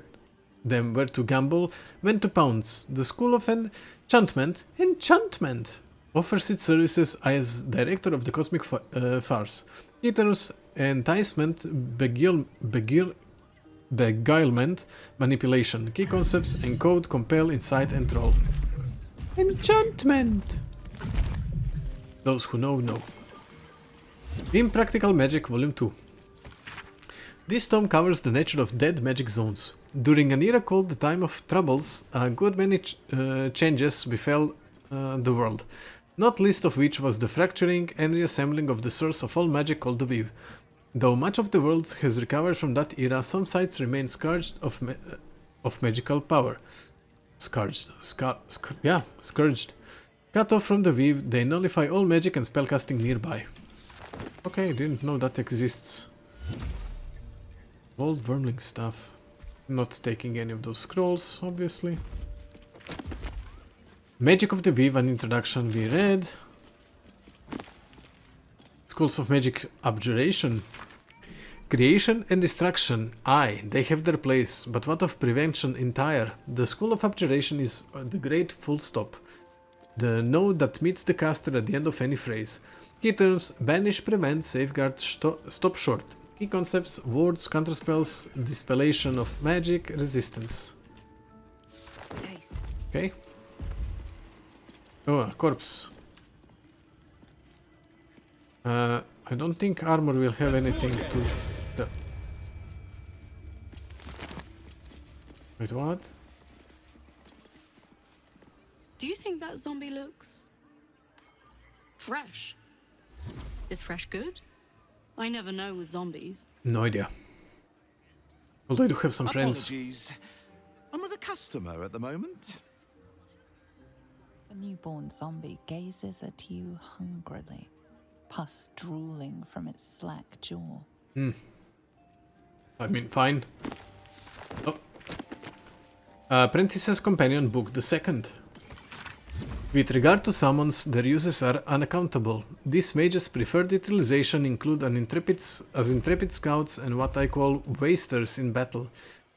A: to gamble, when to pounce? The School of Enchantment offers its services as director of the cosmic farce. Eternus, enticement, beguilement, manipulation, key concepts, encode, compel, incite and troll. Enchantment! Those who know, know. Impractical Magic Volume 2. This tome covers the nature of dead magic zones. During an era called the Time of Troubles, a good many changes befell the world, not least of which was the fracturing and reassembling of the source of all magic called the Viv. Though much of the world has recovered from that era, some sites remain scourged of magical power. Scourged. Cut off from the Viv, they nullify all magic and spellcasting nearby. Okay, didn't know that exists. Old wormling stuff. Not taking any of those scrolls, obviously. Magic of the Weave, an introduction we read. Schools of Magic Abjuration. Creation and destruction, aye, they have their place, but what of prevention entire? The School of Abjuration is the great full stop. The node that meets the caster at the end of any phrase. Key terms: banish, prevent, safeguard, stop short. Key concepts: words, counterspells, dispellation of magic, resistance. Okay. Oh, a corpse. I don't think armor will have anything to... Wait, what?
C: Do you think that zombie looks fresh? Is fresh good? I never know with zombies.
A: No idea. Although I do have some friends.
F: Apologies. I'm with a customer at the moment.
E: The newborn zombie gazes at you hungrily, pus drooling from its slack jaw.
A: I mean, fine. Oh. Apprentice's Companion Book the Second. With regard to summons, their uses are unaccountable. These mages' preferred utilization include as intrepid scouts and what I call wasters in battle.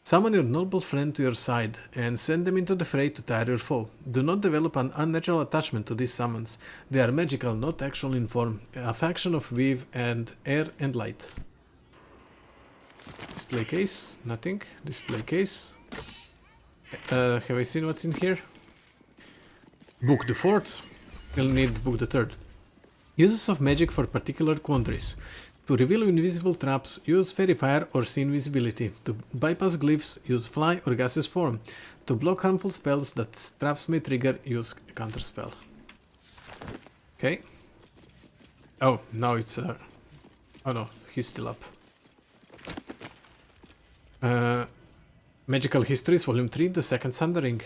A: Summon your noble friend to your side and send them into the fray to tire your foe. Do not develop an unnatural attachment to these summons. They are magical, not actual in form. A faction of weave and air and light. Display case, nothing. Display case. Have I seen what's in here? Book the fourth. We'll need book the third. Uses of magic for particular quandaries. To reveal invisible traps, use Fairy Fire or See Invisibility. To bypass glyphs, use Fly or Gaseous Form. To block harmful spells that traps may trigger, use Counterspell. Okay. Oh, now it's... oh no, he's still up. Magical Histories, Volume 3, The Second Sundering.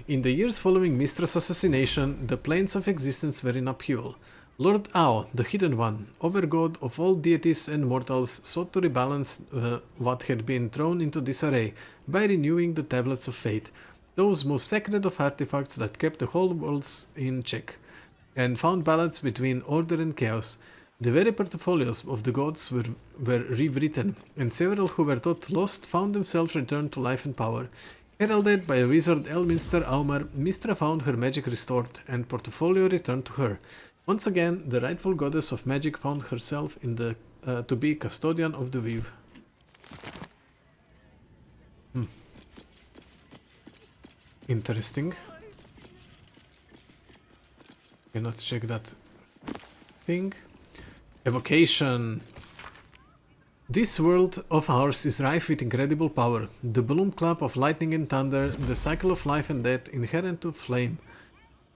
A: In the years following Mistra's assassination, the planes of existence were in upheaval. Lord Ao, the Hidden One, overgod of all deities and mortals, sought to rebalance what had been thrown into disarray by renewing the Tablets of Fate, those most sacred of artifacts that kept the whole world in check, and found balance between order and chaos. The very portfolios of the gods were rewritten, and several who were thought lost found themselves returned to life and power. Heralded by a wizard Elminster Aumar, Mistra found her magic restored, and portfolio returned to her. Once again, the rightful goddess of magic found herself in the to be custodian of the weave. Interesting. Cannot check that thing. Evocation. This world of ours is rife with incredible power. The bloom clap of lightning and thunder, the cycle of life and death inherent to flame.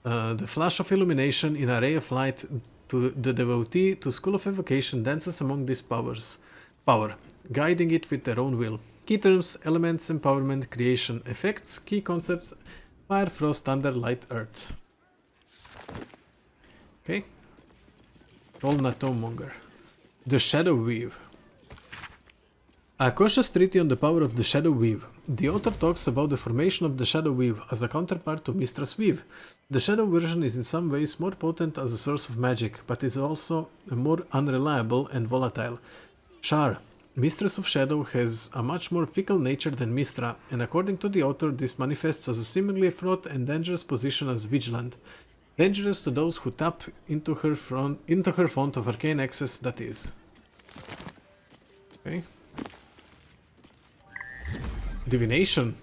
A: The flash of illumination in a ray of light, to the devotee to School of Evocation dances among these power, guiding it with their own will. Key terms: elements, empowerment, creation, effects. Key concepts: fire, frost, thunder, light, earth. Okay. Monger. The Shadow Weave. A cautious treatise on the power of the Shadow Weave. The author talks about the formation of the Shadow Weave as a counterpart to Mistra's Weave. The Shadow version is in some ways more potent as a source of magic, but is also more unreliable and volatile. Shar, Mistress of Shadow, has a much more fickle nature than Mistra, and according to the author this manifests as a similarly fraught and dangerous position as Vigilant. Dangerous to those who tap into her font of arcane access, that is. Okay. Divination.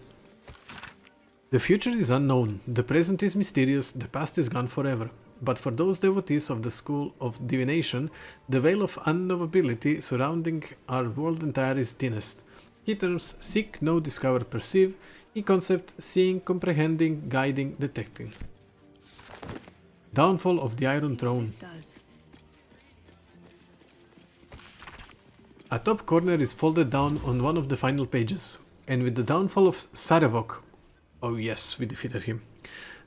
A: The future is unknown, the present is mysterious, the past is gone forever. But for those devotees of the School of Divination, the veil of unknowability surrounding our world entire is thinnest. Key terms: seek, know, discover, perceive. Key concept: seeing, comprehending, guiding, detecting. Downfall of the Iron Throne. A top corner is folded down on one of the final pages, and with the downfall of Sarevok, oh yes, we defeated him,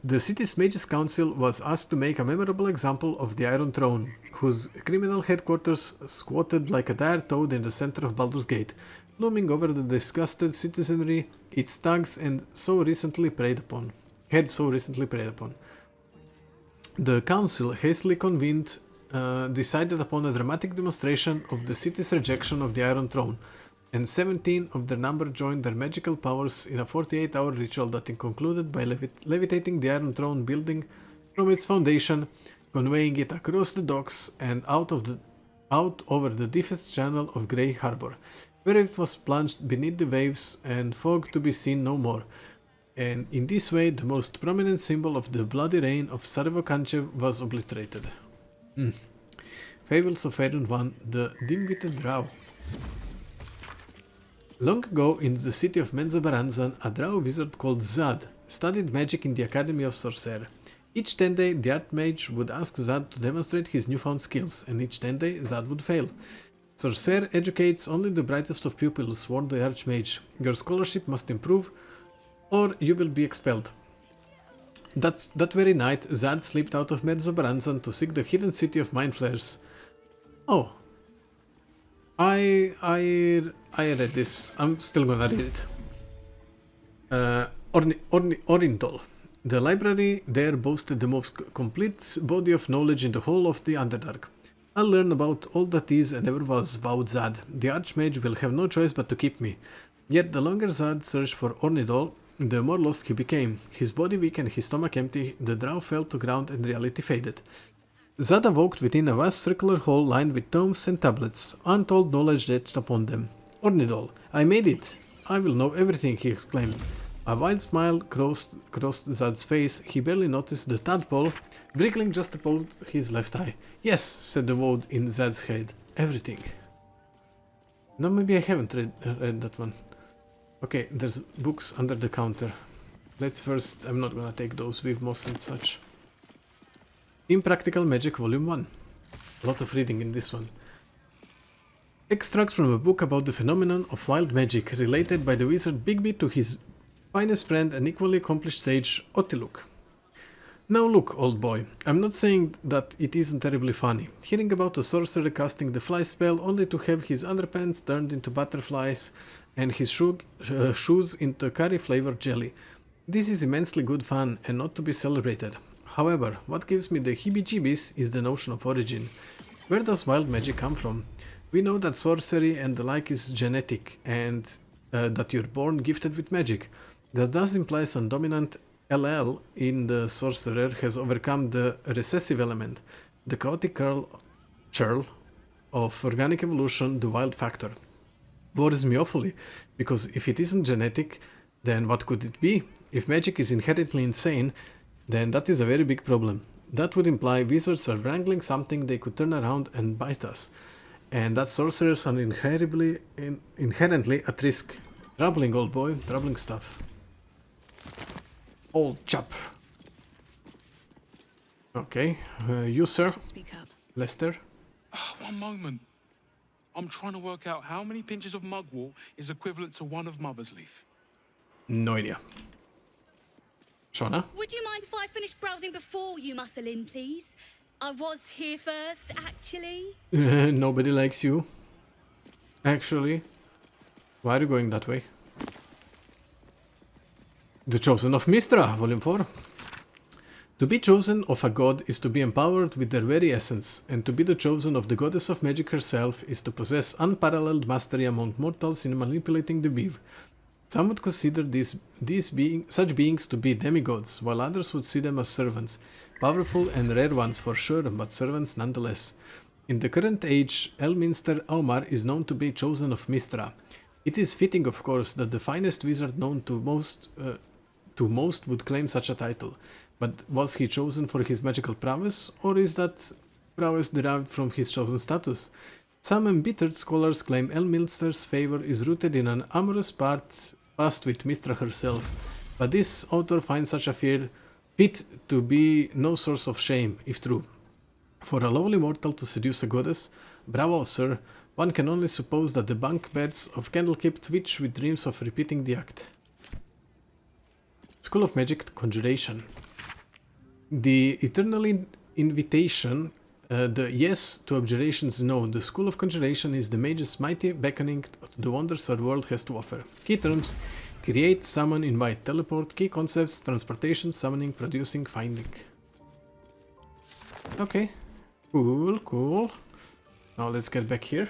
A: The city's Mages Council was asked to make a memorable example of the Iron Throne, whose criminal headquarters squatted like a dire toad in the center of Baldur's Gate, looming over the disgusted citizenry its thugs had so recently preyed upon. The council, hastily convened, decided upon a dramatic demonstration of the city's rejection of the Iron Throne, and 17 of their number joined their magical powers in a 48-hour ritual that concluded by levitating the Iron Throne building from its foundation, conveying it across the docks and out over the deepest channel of Grey Harbor, where it was plunged beneath the waves and fog to be seen no more. And in this way, the most prominent symbol of the bloody reign of Sarvo-Kanchev was obliterated. Fables of Faerûn 1, the dim-witted drow. Long ago, in the city of Menzoberranzan, a drow wizard called Zad studied magic in the Academy of Sorcerer. Each 10-day, the Archmage would ask Zad to demonstrate his newfound skills, and each 10-day, Zad would fail. Sorcerer educates only the brightest of pupils, warned the Archmage. Your scholarship must improve, or you will be expelled. That very night, Zad slipped out of Menzoberranzan to seek the hidden city of Mind Flayers. Oh. I read this. I'm still gonna read it. Orintol. The library there boasted the most complete body of knowledge in the whole of the Underdark. I'll learn about all that is and ever was, vowed Zad. The Archmage will have no choice but to keep me. Yet the longer Zad searched for Ornidol, the more lost he became. His body weak and his stomach empty, the drow fell to ground and reality faded. Zad awoke within a vast circular hall lined with tomes and tablets, untold knowledge etched upon them. Ornidol, I made it! I will know everything, he exclaimed. A wide smile crossed Zad's face. He barely noticed the tadpole wriggling just above his left eye. Yes, said the word in Zad's head. Everything. No, maybe I haven't read that one. Okay, there's books under the counter. Let's first... I'm not gonna take those with moss and such. Impractical Magic Volume 1. A lot of reading in this one. Extracts from a book about the phenomenon of wild magic, related by the wizard Bigby to his finest friend and equally accomplished sage, Otiluk. Now look, old boy, I'm not saying that it isn't terribly funny. Hearing about a sorcerer casting the fly spell only to have his underpants turned into butterflies and his shoes into curry-flavored jelly. This is immensely good fun and not to be celebrated. However, what gives me the heebie-jeebies is the notion of origin. Where does wild magic come from? We know that sorcery and the like is genetic, and that you're born gifted with magic. That does imply some dominant LL in the sorcerer has overcome the recessive element, the chaotic churl of organic evolution, the wild factor. Worries me awfully, because if it isn't genetic, then what could it be? If magic is inherently insane, then that is a very big problem. That would imply wizards are wrangling something they could turn around and bite us, and that sorcerers are inherently at risk. Troubling, old boy, troubling stuff. Old chap. Okay, you sir, Lester.
G: One moment. I'm trying to work out how many pinches of mugwort is equivalent to one of Mother's Leaf.
A: No idea. Shauna?
V: Would you mind if I finished browsing before you muscle in, please? I was here first, actually.
A: Nobody likes you. Actually. Why are you going that way? The Chosen of Mystra, Volume 4. To be chosen of a god is to be empowered with their very essence, and to be the chosen of the goddess of magic herself is to possess unparalleled mastery among mortals in manipulating the weave. Some would consider such beings to be demigods, while others would see them as servants. Powerful and rare ones for sure, but servants nonetheless. In the current age, Elminster Aumar is known to be chosen of Mystra. It is fitting, of course, that the finest wizard known to most would claim such a title. But was he chosen for his magical prowess, or is that prowess derived from his chosen status? Some embittered scholars claim Elminster's favor is rooted in an amorous past with Mystra herself, but this author finds such a fit to be no source of shame, if true. For a lowly mortal to seduce a goddess, bravo, sir, one can only suppose that the bunk beds of Candlekeep twitch with dreams of repeating the act. School of Magic Conjuration. The eternal invitation, the yes to abjurations no. The school of conjuration is the mage's mighty beckoning to the wonders our world has to offer. Key terms: create, summon, invite, teleport. Key concepts: transportation, summoning, producing, finding. Okay. Cool, cool. Now let's get back here.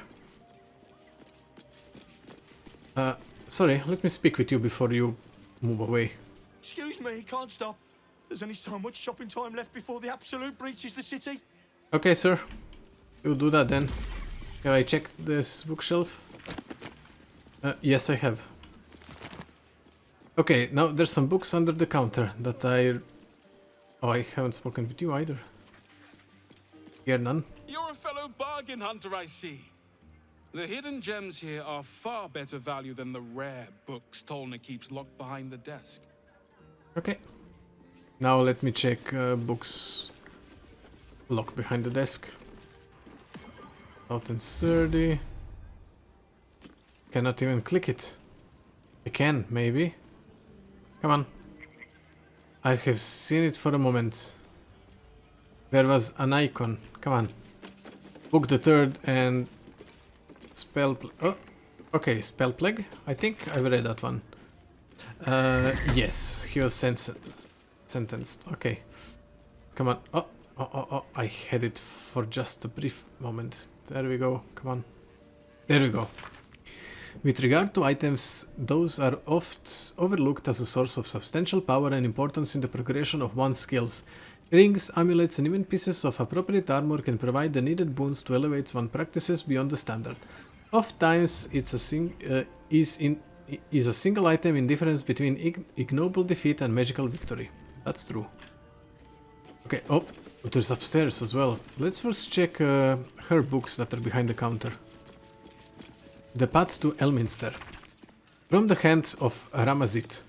A: Sorry, let me speak with you before you move away.
H: Excuse me, can't stop. There's only so much shopping time left before the absolute breaches the city.
A: Okay, sir. You do that then. Have I checked this bookshelf? Yes, I have. Okay, now there's some books under the counter that Oh, I haven't spoken with you either. Here, none.
G: You're a fellow bargain hunter, I see. The hidden gems here are far better value than the rare books Tolna keeps locked behind the desk.
A: Okay. Now let me check books locked behind the desk. Out and sturdy. Cannot even click it. I can, maybe. Come on. I have seen it for a moment. There was an icon. Come on. Book the third and spell. Oh, okay. Spell plague. I think I've read that one. Yes, he was sentenced. Okay. Come on. Oh, I had it for just a brief moment. There we go. Come on. There we go. With regard to items, those are oft overlooked as a source of substantial power and importance in the progression of one's skills. Rings, amulets, and even pieces of appropriate armor can provide the needed boons to elevate one's practices beyond the standard. Oftentimes, it's is a single item in difference between ignoble defeat and magical victory. That's true. Okay, oh, there's upstairs as well. Let's first check her books that are behind the counter. The Path to Elminster. From the hand of Ramazit.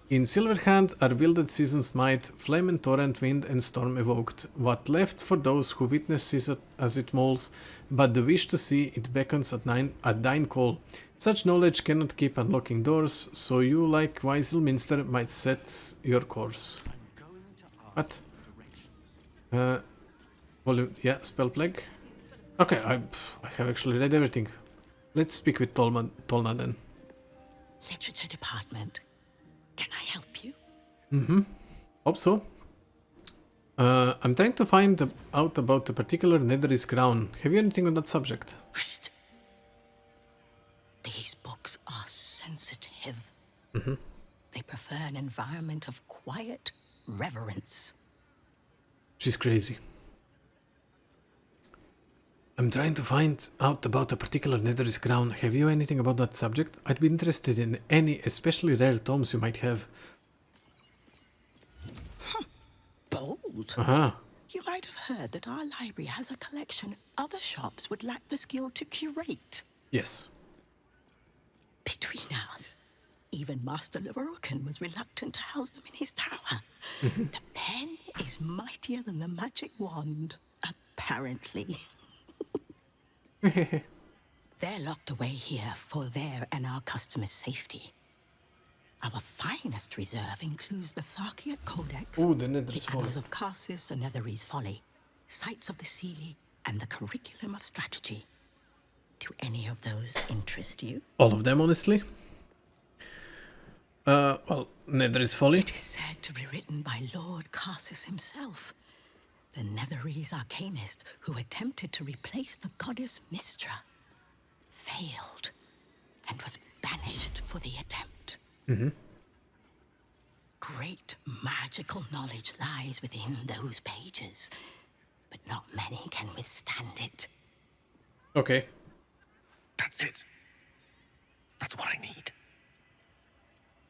A: In Silverhand are wielded season's might, flame and torrent, wind and storm evoked. What left for those who witness it as it molds, but the wish to see it beckons at thine call. Such knowledge cannot keep unlocking doors, so you, like wise Ilminster, might set your course. What? Yeah, spell plague. Okay, I have actually read everything. Let's speak with Tolna then.
I: Literature department. Can I help you?
A: Mm-hmm. Hope so. I'm trying to find out about a particular Netherese crown. Have you anything on that subject?
I: These books are sensitive.
A: Mm-hmm.
I: They prefer an environment of quiet reverence.
A: She's crazy. I'm trying to find out about a particular Netherese crown. Have you anything about that subject? I'd be interested in any especially rare tomes you might have.
I: Bold.
A: Uh-huh.
I: You might have heard that our library has a collection other shops would lack the skill to curate.
A: Yes.
I: Between us, even Master Leroken was reluctant to house them in his tower.
A: Mm-hmm.
I: The pen is mightier than the magic wand, apparently. They're locked away here for their and our customers' safety. Our finest reserve includes the Tharkiat Codex,
A: Ooh, the Netherese
I: Annals of Karsus and Netherese Folly, Sights of the Seelie, and the Curriculum of Strategy. Do any of those interest you?
A: All of them, honestly. Well, Netherese Folly.
I: It is said to be written by Lord Karsus himself, the Netherese arcanist who attempted to replace the goddess Mystra, failed, and was banished for the attempt.
A: Mm-hmm.
I: Great magical knowledge lies within those pages, but not many can withstand it.
A: Okay.
B: That's it. That's what I need.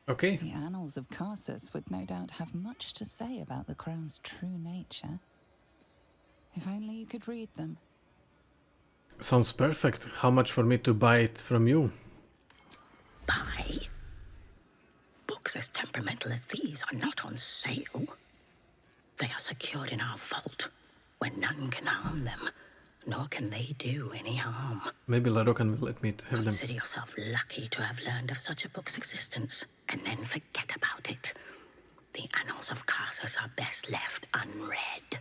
A: Okay.
E: The Annals of Karsus would no doubt have much to say about the crown's true nature. If only you could read them.
A: Sounds perfect. How much for me to buy it from you?
I: Buy? Books as temperamental as these are not on sale. They are secured in our vault, where none can harm them, nor can they do any harm.
A: Maybe Larokan will let me have them.
I: Consider yourself lucky to have learned of such a book's existence, and then forget about it. The annals of castles are best left unread.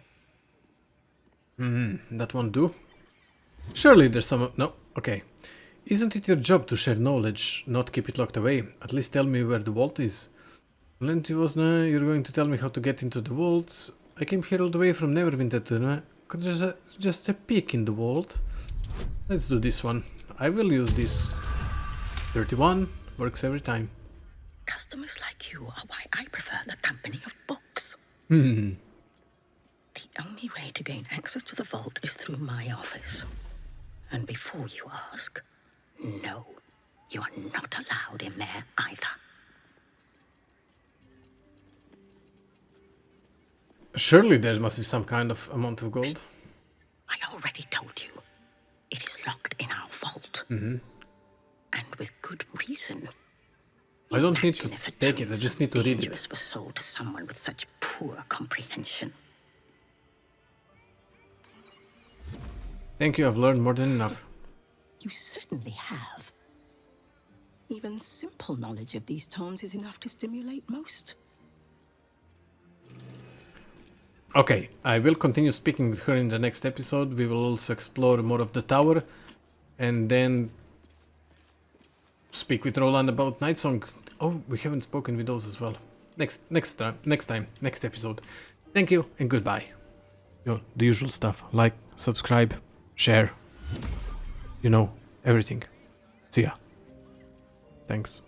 A: That won't do. Surely there's some... No, okay. Isn't it your job to share knowledge, not keep it locked away? At least tell me where the vault is. You're going to tell me how to get into the vault. I came here all the way from Neverwinter to... Could just a peek in the vault. Let's do this one. I will use this. 31 works every time.
I: Customers like you are why I prefer the company of books.
A: Hmm.
I: The only way to gain access to the vault is through my office. And before you ask, no, you are not allowed in there either.
A: Surely there must be some kind of amount of gold.
I: I already told you. It is locked in our vault.
A: Mm-hmm.
I: And with good reason.
A: I don't need to take it, I just need to read it.
I: Was sold to someone with such poor comprehension.
A: Thank you, I've learned more than enough.
I: You certainly have. Even simple knowledge of these tomes is enough to stimulate most.
A: Okay, I will continue speaking with her in the next episode. We will also explore more of the tower. And then... speak with Roland about Nightsong. Oh, we haven't spoken with those as well. Next episode. Thank you and goodbye. You know, the usual stuff. Like, subscribe, share. You know, everything. See ya. Thanks.